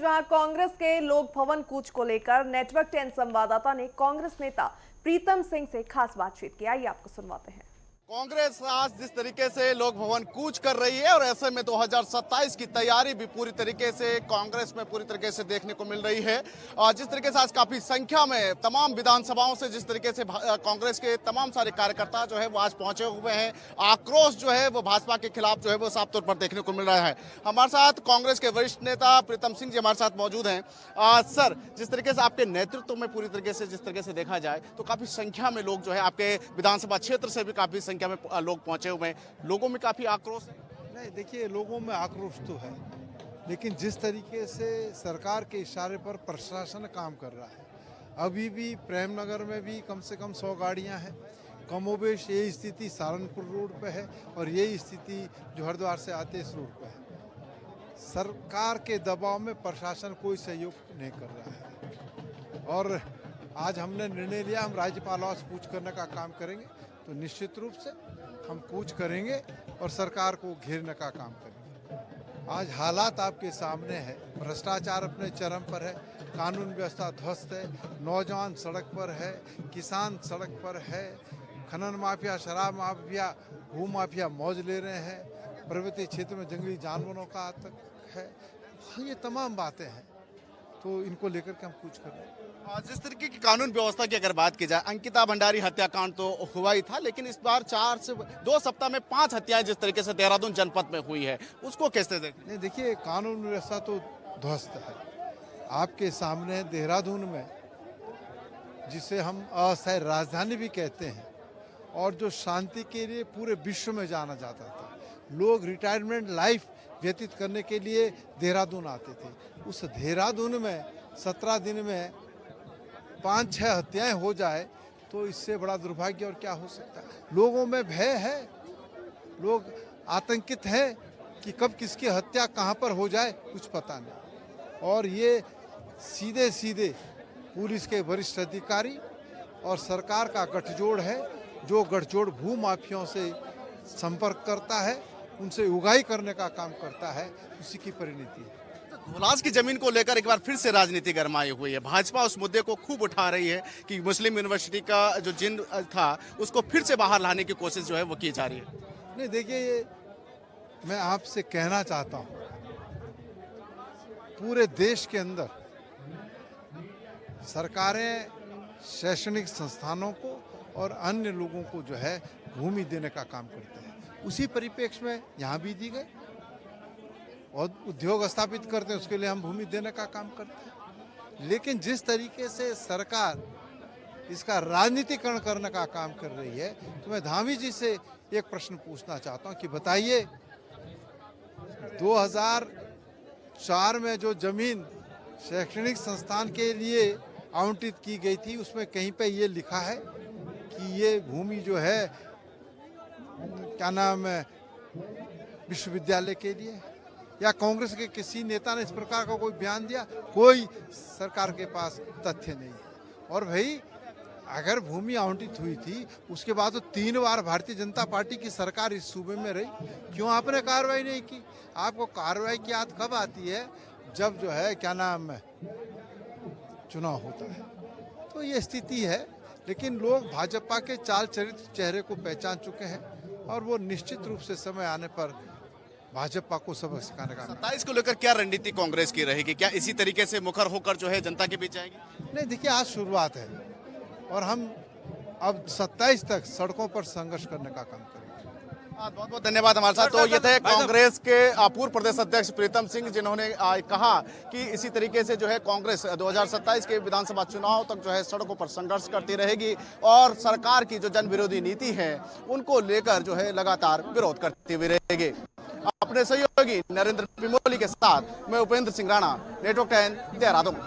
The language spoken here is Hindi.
जहां कांग्रेस के लोक भवन कूच को लेकर नेटवर्क 10 संवाददाता ने कांग्रेस नेता प्रीतम सिंह से खास बातचीत की। आइए आपको सुनवाते हैं। कांग्रेस आज जिस तरीके से लोक भवन कूच कर रही है और ऐसे में 2027 की तैयारी भी पूरी तरीके से कांग्रेस में पूरी तरीके से देखने को मिल रही है। और जिस तरीके से आज काफी संख्या में तमाम विधानसभाओं से जिस तरीके से कांग्रेस के तमाम सारे कार्यकर्ता जो है वो आज पहुंचे हुए हैं, आक्रोश जो है वो भाजपा के खिलाफ जो है वो साफ तौर पर देखने को मिल रहा है। हमारे साथ कांग्रेस के वरिष्ठ नेता प्रीतम सिंह जी हमारे साथ मौजूद हैं। सर, जिस तरीके से आपके नेतृत्व में पूरी तरीके से जिस तरीके से देखा जाए तो काफी संख्या में लोग जो है आपके विधानसभा क्षेत्र से भी काफी संख्या में लोग पहुंचे हुए हैं, लोगों में काफी आक्रोश है। नहीं, देखिए, लोगों में आक्रोश तो है, लेकिन जिस तरीके से सरकार के इशारे पर प्रशासन काम कर रहा है, अभी भी प्रेमनगर में भी कम से कम 100 गाड़ियां हैं। कमोबेश यही स्थिति सहारनपुर रोड पे है और यही स्थिति जो हरिद्वार से आते इस रोड पे है। सरकार के दबाव में प्रशासन कोई सहयोग नहीं कर रहा है और आज हमने निर्णय लिया, हम राज्यपाल से कूच करने का काम करेंगे। तो निश्चित रूप से हम कूच करेंगे और सरकार को घेरने का काम करेंगे। आज हालात आपके सामने है, भ्रष्टाचार अपने चरम पर है, कानून व्यवस्था ध्वस्त है, नौजवान सड़क पर है, किसान सड़क पर है, खनन माफिया, शराब माफिया, भू माफिया मौज ले रहे हैं, पर्वतीय क्षेत्र में जंगली जानवरों का आतंक है। ये तमाम बातें हैं, तो इनको लेकर के हम कूच कर रहे हैं। जिस तरीके की कानून व्यवस्था की अगर बात की जाए, अंकिता भंडारी हत्याकांड तो हुआ ही था, लेकिन इस बार 4 से 2 सप्ताह में 5 हत्याएं जिस तरीके से देहरादून जनपद में हुई है, उसको कैसे देखते हैं? नहीं, देखिए, कानून व्यवस्था तो ध्वस्त है। आपके सामने देहरादून में, जिसे हम अस्थायी राजधानी भी कहते हैं और जो शांति के लिए पूरे विश्व में जाना जाता था, लोग रिटायरमेंट लाइफ व्यतीत करने के लिए देहरादून आते थे। उस देहरादून में 17 दिन में 5-6 हत्याएं हो जाए तो इससे बड़ा दुर्भाग्य और क्या हो सकता है। लोगों में भय है, लोग आतंकित हैं कि कब किसकी हत्या कहां पर हो जाए कुछ पता नहीं। और ये सीधे सीधे पुलिस के वरिष्ठ अधिकारी और सरकार का गठजोड़ है, जो गठजोड़ भू माफियाओं से संपर्क करता है, उनसे उगाही करने का काम करता है, उसी की परिणति है। धौलास की जमीन को लेकर एक बार फिर से राजनीति गरमाई हुई है। भाजपा उस मुद्दे को खूब उठा रही है कि मुस्लिम यूनिवर्सिटी का जो जिन था उसको फिर से बाहर लाने की कोशिश जो है वो की जा रही है। नहीं, देखिए, ये मैं आपसे कहना चाहता हूँ, पूरे देश के अंदर सरकारें शैक्षणिक संस्थानों को और अन्य लोगों को जो है भूमि देने का काम करते हैं। उसी परिप्रेक्ष्य में यहाँ भी दी गई और उद्योग स्थापित करते हैं, उसके लिए हम भूमि देने का काम करते हैं। लेकिन जिस तरीके से सरकार इसका राजनीतिकरण करने का काम कर रही है, तो मैं धामी जी से एक प्रश्न पूछना चाहता हूं कि बताइए, 2004 में जो जमीन शैक्षणिक संस्थान के लिए आवंटित की गई थी, उसमें कहीं पे ये लिखा है कि ये भूमि जो है क्या नाम है विश्वविद्यालय के लिए, या कांग्रेस के किसी नेता ने इस प्रकार का कोई बयान दिया? कोई सरकार के पास तथ्य नहीं है। और भाई, अगर भूमि आवंटित हुई थी उसके बाद तो 3 बार भारतीय जनता पार्टी की सरकार इस सूबे में रही, क्यों आपने कार्रवाई नहीं की? आपको कार्रवाई की याद कब आती है? जब जो है क्या नाम है चुनाव होता है। तो ये स्थिति है, लेकिन लोग भाजपा के चाल चरित्र चेहरे को पहचान चुके हैं और वो निश्चित रूप से समय आने पर भाजपा को सबक सिखाने का। 27 को लेकर क्या रणनीति कांग्रेस की रहेगी? क्या इसी तरीके से मुखर होकर जो है जनता के बीच जाएगी? नहीं, देखिए, आज शुरुआत है और हम अब 27 तक सड़कों पर संघर्ष करने का काम करेंगे। बहुत बहुत धन्यवाद। हमारे साथ तो ये थे कांग्रेस के पूर्व प्रदेश अध्यक्ष प्रीतम सिंह, जिन्होंने कहा कि इसी तरीके से जो है कांग्रेस 2027 के विधानसभा चुनाव तक जो है सड़कों पर संघर्ष करती रहेगी और सरकार की जो जन विरोधी नीति है उनको लेकर जो है लगातार विरोध करती हुई रहेगी। अपने सहयोगी नरेंद्र पिमोली के साथ मैं उपेंद्र सिंह राणा, नेटवर्क 10 देहरादून।